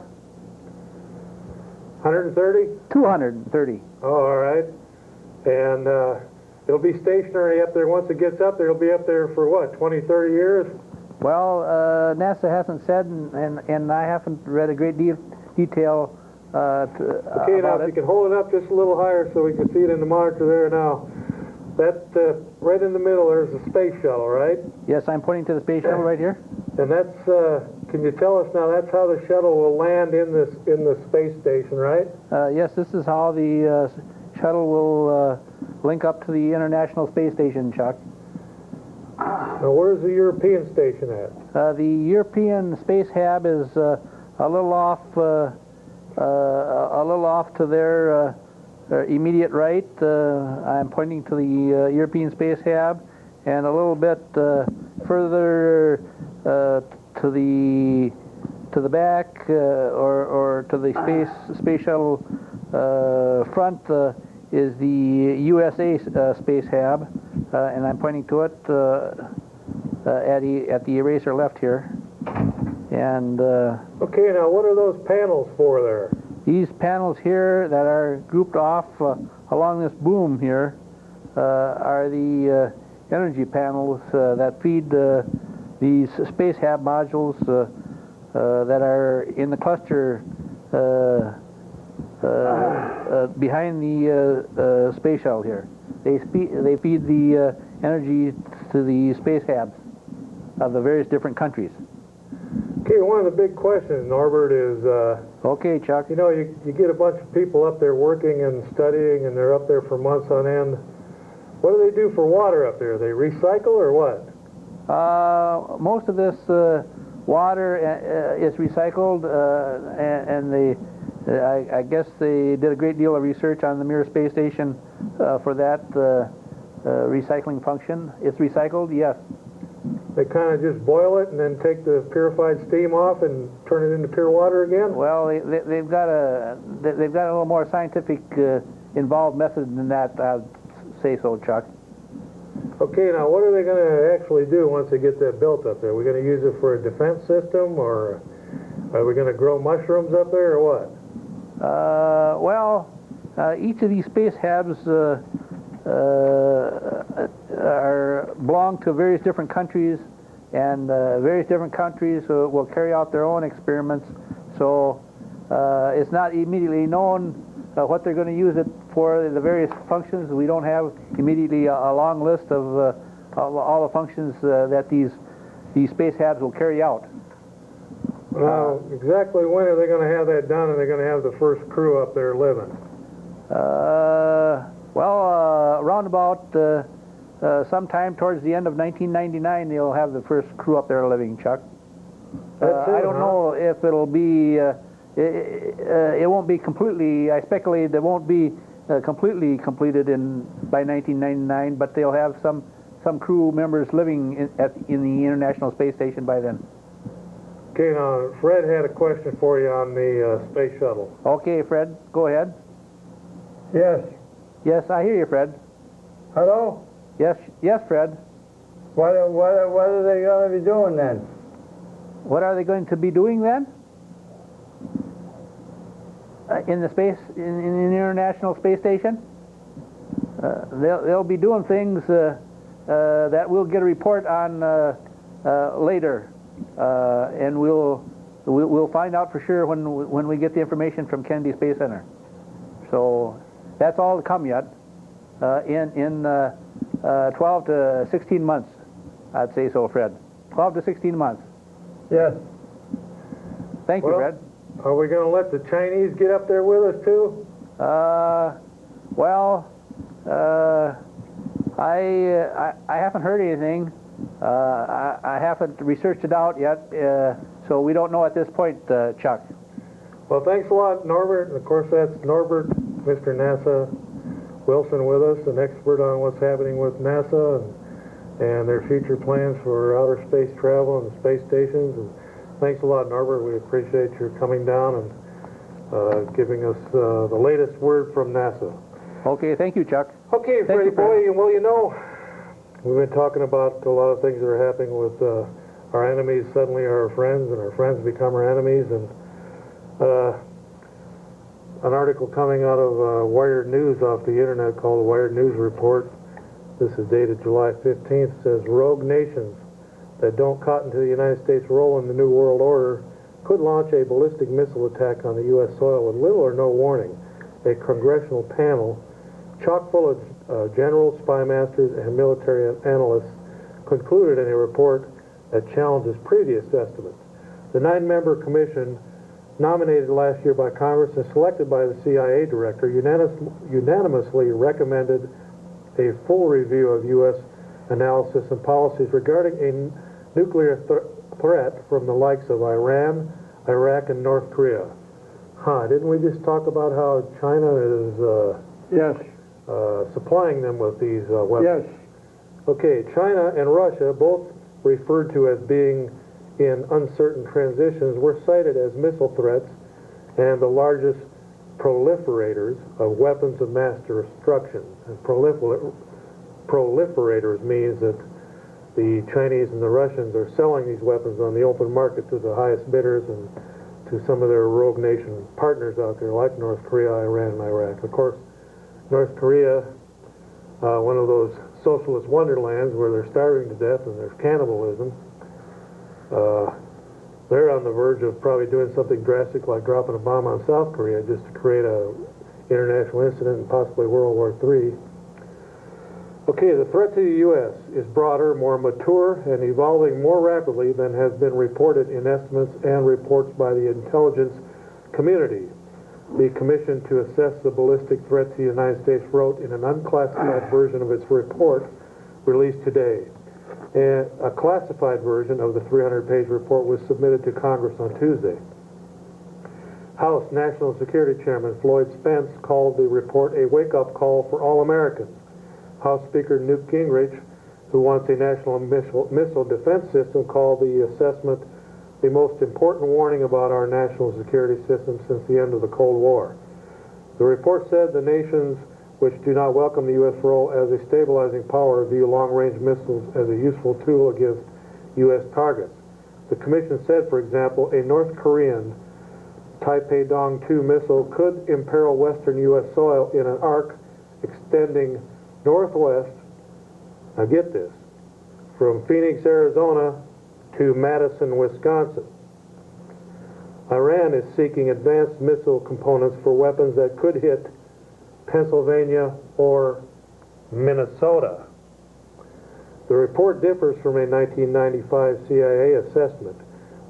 130? 230. Oh, all right. And it'll be stationary up there. Once it gets up there, it'll be up there for what, 20, 30 years? Well, NASA hasn't said, and I haven't read a great detail Okay, now about if you it. can hold it up just a little higher so we can see it in the monitor there now. That right in the middle, there's the space shuttle, right? Yes, I'm pointing to the space shuttle right here. And that's, can you tell us now, that's how the shuttle will land in the space station, right? Yes, this is how the shuttle will link up to the International Space Station, Chuck. Now, where's the European station at? The European Space Hab is a little off to their immediate right. I'm pointing to the European Space Hab, and a little bit further to the back or to the space shuttle front is the USA Space Hab, and I'm pointing to it at the eraser left here. And Okay, now what are those panels for there? these panels here that are grouped off along this boom here are the energy panels that feed these Space Hab modules that are in the cluster behind the space shuttle here. They feed the energy to the Space Habs of the various different countries. Okay, one of the big questions, Norbert, is, Okay, Chuck. you know, you get a bunch of people up there working and studying, and they're up there for months on end. What do they do for water up there? They recycle or what? Most of this water is recycled, and I guess they did a great deal of research on the Mir space station for that recycling function. It's recycled, yes. They kind of just boil it and then take the purified steam off and turn it into pure water again? Well, they've got a little more scientific involved method than that. I'd say so, Chuck. Okay, now what are they going to actually do once they get that built up there? Are we going to use it for a defense system, or are we going to grow mushrooms up there, or what? Well, each of these space habs belong to various different countries, and various different countries will carry out their own experiments. So it's not immediately known what they're going to use it for, the various functions. We don't have immediately a long list of all the functions that these space habs will carry out. Now, exactly when are they going to have that done, and they're going to have the first crew up there living? Well, around about sometime towards the end of 1999, they'll have the first crew up there living, Chuck. I don't know if it'll be, it won't be completely, I speculate it won't be completely completed by 1999, but they'll have some crew members living in the International Space Station by then. Okay, now, Fred had a question for you on the space shuttle. Okay, Fred, go ahead. Yes. Yes, I hear you, Fred. Hello? Yes, Fred. What are they going to be doing then? What are they going to be doing then? In the International Space Station? They'll be doing things that we'll get a report on later, and we'll find out for sure when we get the information from Kennedy Space Center. So that's all to come yet. In 12 to 16 months, I'd say so, Fred. 12 to 16 months. Yes. Thank you, Fred. Are we going to let the Chinese get up there with us too? Well, I haven't heard anything. I haven't researched it out yet, so we don't know at this point, Chuck. Well, thanks a lot, Norbert. And of course, that's Norbert, Mr. NASA Wilson, with us, an expert on what's happening with NASA and their future plans for outer space travel and the space stations. And thanks a lot, Norbert. We appreciate your coming down and giving us the latest word from NASA. Okay, thank you, Chuck. Okay, Thank Freddie you, Fred. boy, well, you know, we've been talking about a lot of things that are happening with our enemies suddenly are our friends, and our friends become our enemies, and an article coming out of Wired News off the internet called the Wired News Report. This is dated July 15th, says rogue nations that don't cotton to the United States' role in the New World Order could launch a ballistic missile attack on the U.S. soil with little or no warning. A congressional panel chock full of generals, spy masters, and military analysts concluded in a report that challenges previous estimates. The 9-member commission, nominated last year by Congress and selected by the CIA director, unanimously recommended a full review of U.S. analysis and policies regarding a nuclear threat from the likes of Iran, Iraq, and North Korea. Didn't we just talk about how China is Yes, supplying them with these weapons? yes. Okay, China and Russia, both referred to as being in uncertain transitions, were cited as missile threats and the largest proliferators of weapons of mass destruction. And proliferators means that the Chinese and the Russians are selling these weapons on the open market to the highest bidders and to some of their rogue nation partners out there like North Korea, Iran, and Iraq. Of course, North Korea, one of those socialist wonderlands where they're starving to death and there's cannibalism, they're on the verge of probably doing something drastic like dropping a bomb on South Korea just to create a international incident and possibly World War III. Okay, the threat to the U.S. is broader, more mature, and evolving more rapidly than has been reported in estimates and reports by the intelligence community. The Commission to Assess the Ballistic Threat to the United States wrote in an unclassified version of its report released today. And a classified version of the 300-page report was submitted to Congress on Tuesday. House National Security Chairman Floyd Spence called the report a wake-up call for all Americans. House Speaker Newt Gingrich, who wants a national missile defense system, called the assessment the most important warning about our national security system since the end of the Cold War. The report said the nations which do not welcome the U.S. role as a stabilizing power view long-range missiles as a useful tool against U.S. targets. The Commission said, for example, a North Korean Taipei-Dong-2 missile could imperil western U.S. soil in an arc extending northwest, now get this, from Phoenix, Arizona to Madison, Wisconsin. Iran is seeking advanced missile components for weapons that could hit Pennsylvania or Minnesota. The report differs from a 1995 CIA assessment,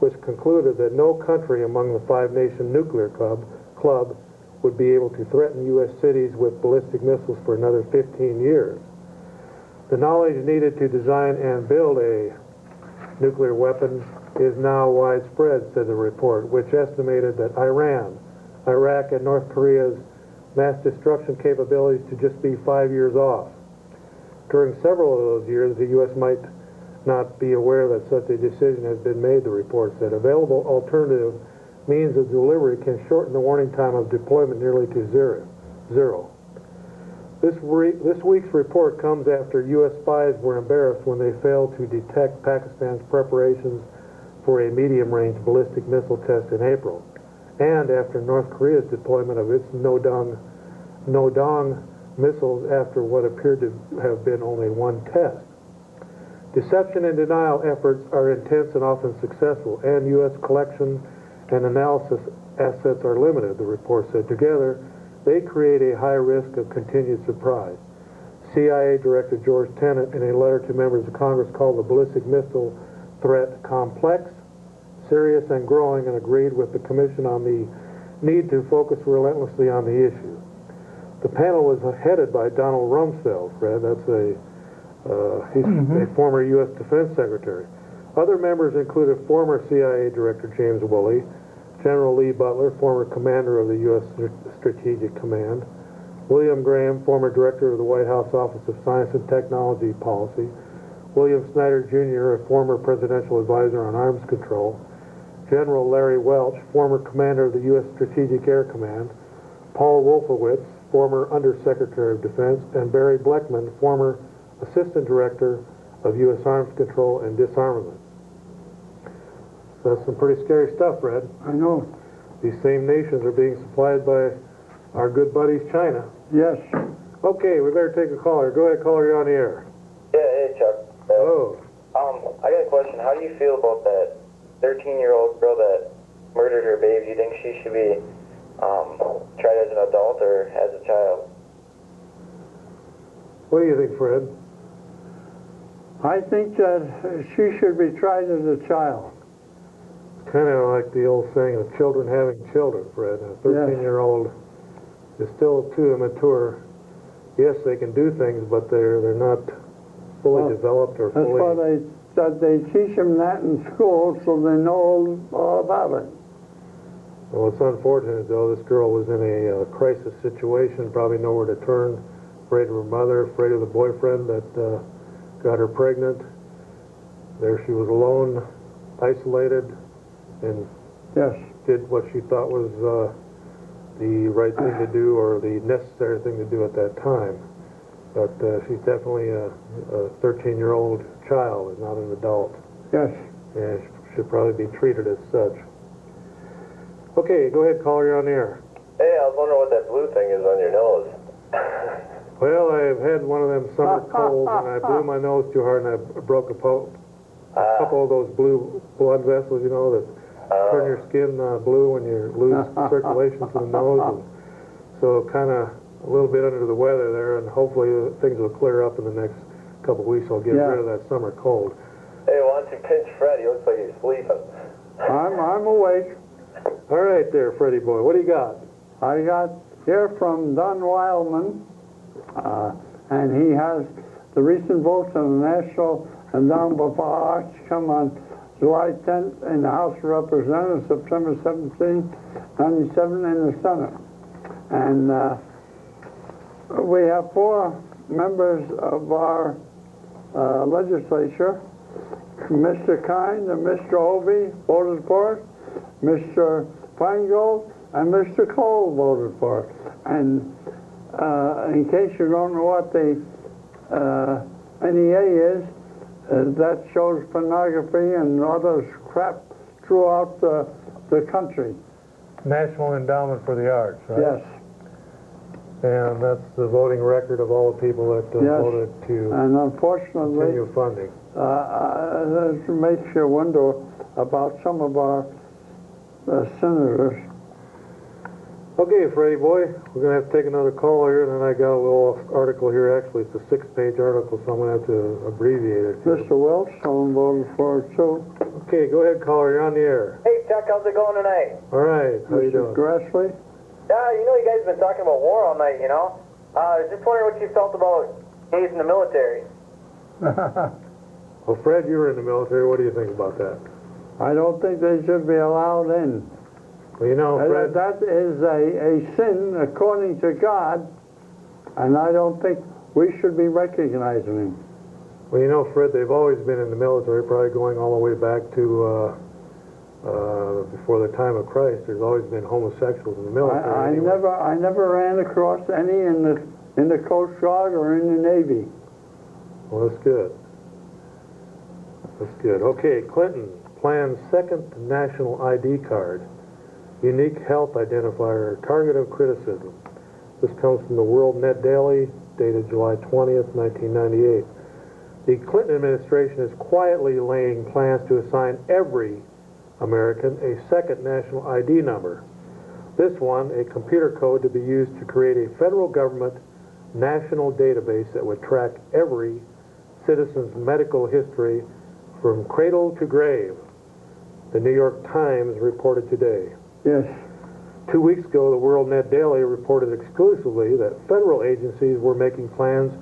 which concluded that no country among the five-nation nuclear club would be able to threaten U.S. cities with ballistic missiles for another 15 years. The knowledge needed to design and build a nuclear weapon is now widespread, said the report, which estimated that Iran, Iraq, and North Korea's mass destruction capabilities to just be 5 years off. During several of those years, the U.S. might not be aware that such a decision has been made, the report said. Available alternative means of delivery can shorten the warning time of deployment nearly to zero. This week's report comes after U.S. spies were embarrassed when they failed to detect Pakistan's preparations for a medium-range ballistic missile test in April, and after North Korea's deployment of its No-Dong missiles after what appeared to have been only one test. Deception and denial efforts are intense and often successful, and U.S. collection and analysis assets are limited, the report said. Together, they create a high risk of continued surprise. CIA Director George Tenet, in a letter to members of Congress, called the ballistic missile threat complex, serious, and growing, and agreed with the Commission on the need to focus relentlessly on the issue. The panel was headed by Donald Rumsfeld, Fred. That's he's a former U.S. Defense Secretary. Other members included former CIA Director James Woolley, General Lee Butler, former commander of the U.S. Strategic Command, William Graham, former director of the White House Office of Science and Technology Policy, William Snyder, Jr., a former presidential advisor on arms control, General Larry Welch, former commander of the U.S. Strategic Air Command, Paul Wolfowitz, former Undersecretary of Defense, and Barry Bleckman, former Assistant Director of U.S. Arms Control and Disarmament. So that's some pretty scary stuff, Fred. I know. These same nations are being supplied by our good buddies China. Yes. Okay, we better take a caller. Go ahead, caller, you're on the air. Yeah, hey Chuck. Hello. I got a question. How do you feel about that 13-year-old girl that murdered her baby? Do you think she should be tried as an adult or as a child? What do you think, Fred? I think that she should be tried as a child. Kind of like the old saying of children having children, Fred. A 13-year-old is still too immature. Yes, they can do things, but they're not fully developed or That's fully... why they teach them that in school so they know all about it. Well, it's unfortunate, though. This girl was in a crisis situation, probably nowhere to turn, afraid of her mother, afraid of the boyfriend that got her pregnant. There she was alone, isolated, and Yes. did what she thought was the right thing to do or the necessary thing to do at that time. But she's definitely a 13-year-old child and not an adult. Yes. And should probably be treated as such. Okay, go ahead, caller, you're on the air. Hey, I was wondering what that blue thing is on your nose. Well, I've had one of them summer colds, and I blew my nose too hard, and I broke a couple of those blue blood vessels, you know, that turn your skin blue when you lose circulation to the nose. And so kind of a little bit under the weather there, and hopefully things will clear up in the next couple of weeks. I'll get rid of that summer cold. Hey, why don't you pinch Fred? He looks like he's sleeping. I'm awake. All right there, Freddie boy. What do you got? I got here from Don Wildman, and he has the recent votes on the National Endowment for Arts come on July 10th in the House of Representatives, September 17th, 97 in the Senate. And we have 4 members of our legislature. Mr. Kind and Mr. Obey voted for it. Mr. Feingold and Mr. Cole voted for it. And in case you don't know what the NEA is, that shows pornography and other crap throughout the country. National Endowment for the Arts, right? Yes. And that's the voting record of all the people that voted to And unfortunately, continue funding. it makes you wonder about some of our senators. Okay, Freddie boy, we're going to have to take another call here, and then I got a little article here. Actually, it's a 6-page article, so I'm going to have to abbreviate it. Mr. Welch, someone voted for it too. Okay, go ahead, caller. You're on the air. Hey, Chuck, how's it going tonight? All right, how you doing? Grassley? Yeah, you know you guys have been talking about war all night, you know? Just wondering what you felt about gays in the military. Well, Fred, you were in the military. What do you think about that? I don't think they should be allowed in. Well, you know, Fred... That is a sin according to God, and I don't think we should be recognizing him. Well, you know, Fred, they've always been in the military, probably going all the way back to before the time of Christ. There's always been homosexuals in the military. I never ran across any in the Coast Guard or in the Navy. Well, that's good. That's good. Okay, Clinton plans second national ID card. Unique health identifier, target of criticism. This comes from the World Net Daily, dated July 20th, 1998. The Clinton administration is quietly laying plans to assign every American a second national ID number. This one, a computer code to be used to create a federal government national database that would track every citizen's medical history from cradle to grave. The New York Times reported today. Yes. 2 weeks ago, the World Net Daily reported exclusively that federal agencies were making plans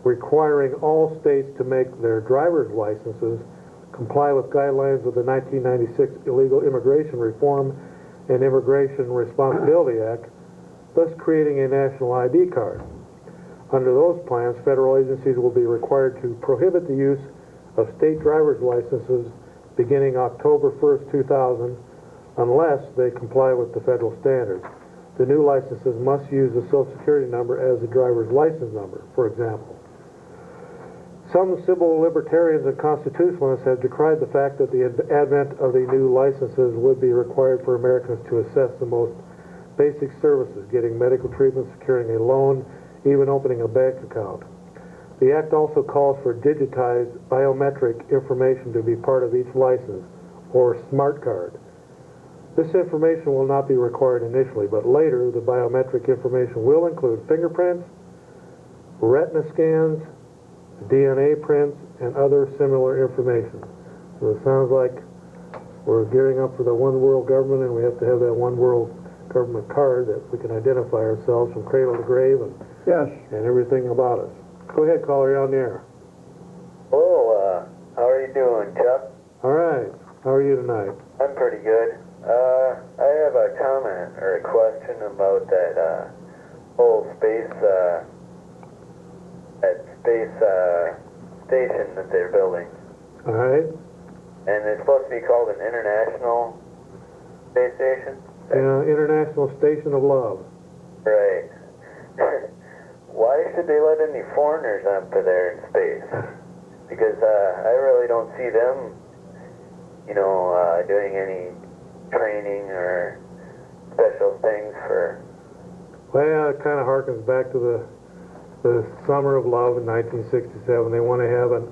requiring all states to make their driver's licenses comply with guidelines of the 1996 Illegal Immigration Reform and Immigration Responsibility Act, thus creating a national ID card. Under those plans, federal agencies will be required to prohibit the use of state driver's licenses beginning October 1st, 2000, unless they comply with the federal standards. the new licenses must use the Social Security number as the driver's license number, for example. Some civil libertarians and constitutionalists have decried the fact that the advent of the new licenses would be required for Americans to assess the most basic services, getting medical treatment, securing a loan, even opening a bank account. The Act also calls for digitized biometric information to be part of each license, or smart card. This information will not be required initially, but later the biometric information will include fingerprints, retina scans, DNA prints, and other similar information. So it sounds like we're gearing up for the one world government, and we have to have that one world government card that we can identify ourselves from cradle to grave and, Yes. and everything about us. Go ahead, caller, you're on the air. Hello, how are you doing, Chuck? All right. How are you tonight? I'm pretty good. I have a comment or a question about that whole space station that they're building. All right. And it's supposed to be called an international space station? International Station of Love. Right. Why should they let any foreigners up there in space? Because I really don't see them, doing any training or special things for... Well, it kind of harkens back to the Summer of Love in 1967. They want to have an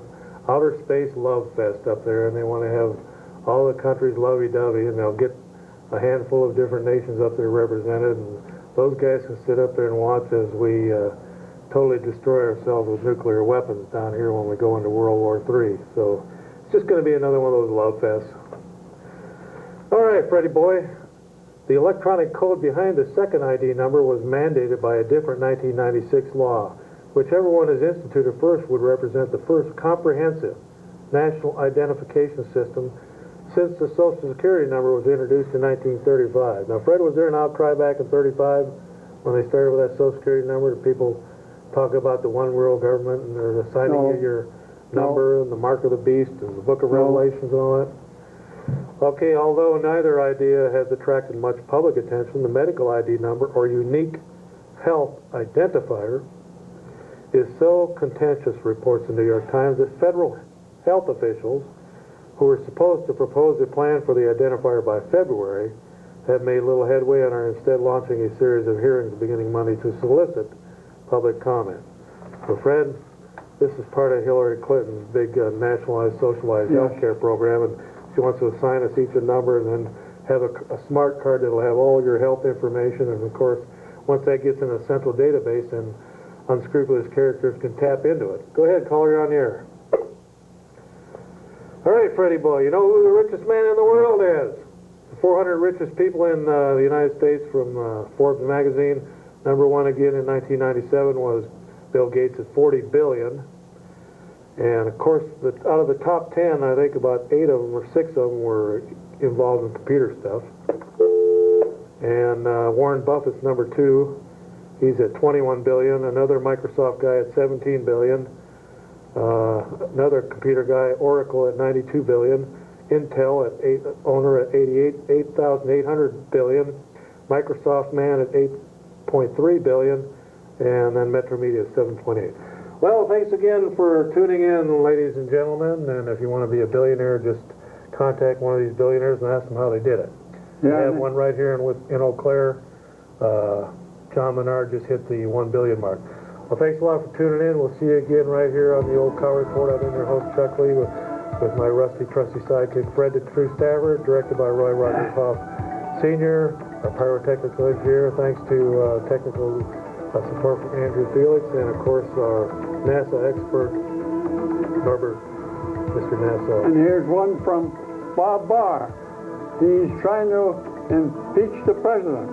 outer space love fest up there, and they want to have all the countries lovey-dovey, and they'll get a handful of different nations up there represented, and those guys can sit up there and watch as we totally destroy ourselves with nuclear weapons down here when we go into World War III. So it's just going to be another one of those love fests. All right, Freddie boy. The electronic code behind the second ID number was mandated by a different 1996 law. Whichever one is instituted first would represent the first comprehensive national identification system since the Social Security number was introduced in 1935. Now, Fred, was there an outcry back in 35 when they started with that Social Security number? Did people talk about the one world government and they're assigning you your number and the mark of the beast and the book of Revelations and all that? Okay, although neither idea has attracted much public attention, the medical ID number, or unique health identifier, is so contentious, reports the New York Times, that federal health officials who were supposed to propose a plan for the identifier by February have made little headway and are instead launching a series of hearings beginning Monday to solicit public comment. So, Fred, this is part of Hillary Clinton's big nationalized, socialized health care program, and she wants to assign us each a number and then have a smart card that'll have all your health information. And of course, once that gets in a central database, then unscrupulous characters can tap into it. Go ahead, caller, you're on the air. All right, Freddie boy, you know who the richest man in the world is? The 400 richest people in the United States from Forbes magazine. Number one again in 1997 was Bill Gates at $40 billion. And of course, out of the top 10, I think about 8 of them or 6 of them were involved in computer stuff. And Warren Buffett's number 2. He's at $21 billion. Another Microsoft guy at $17 billion. Another computer guy, Oracle, at $92 billion. Intel owner at $8,800 billion. Microsoft man at $8.3 billion. And then Metromedia at $7.8. Well, thanks again for tuning in, ladies and gentlemen. And if you want to be a billionaire, just contact one of these billionaires and ask them how they did it. We have one right here in Eau Claire. John Menard just hit the 1 billion mark. Well, thanks a lot for tuning in. We'll see you again right here on the Old Cow Report. I've been your host, Chuck Lee, with my rusty, trusty sidekick, Fred the True Staver, directed by Roy Rogers Hoff Sr., our pyrotechnical engineer. Thanks to technical support from Andrew Felix, and of course our NASA expert, Norbert, Mr. NASA. And here's one from Bob Barr. He's trying to impeach the president.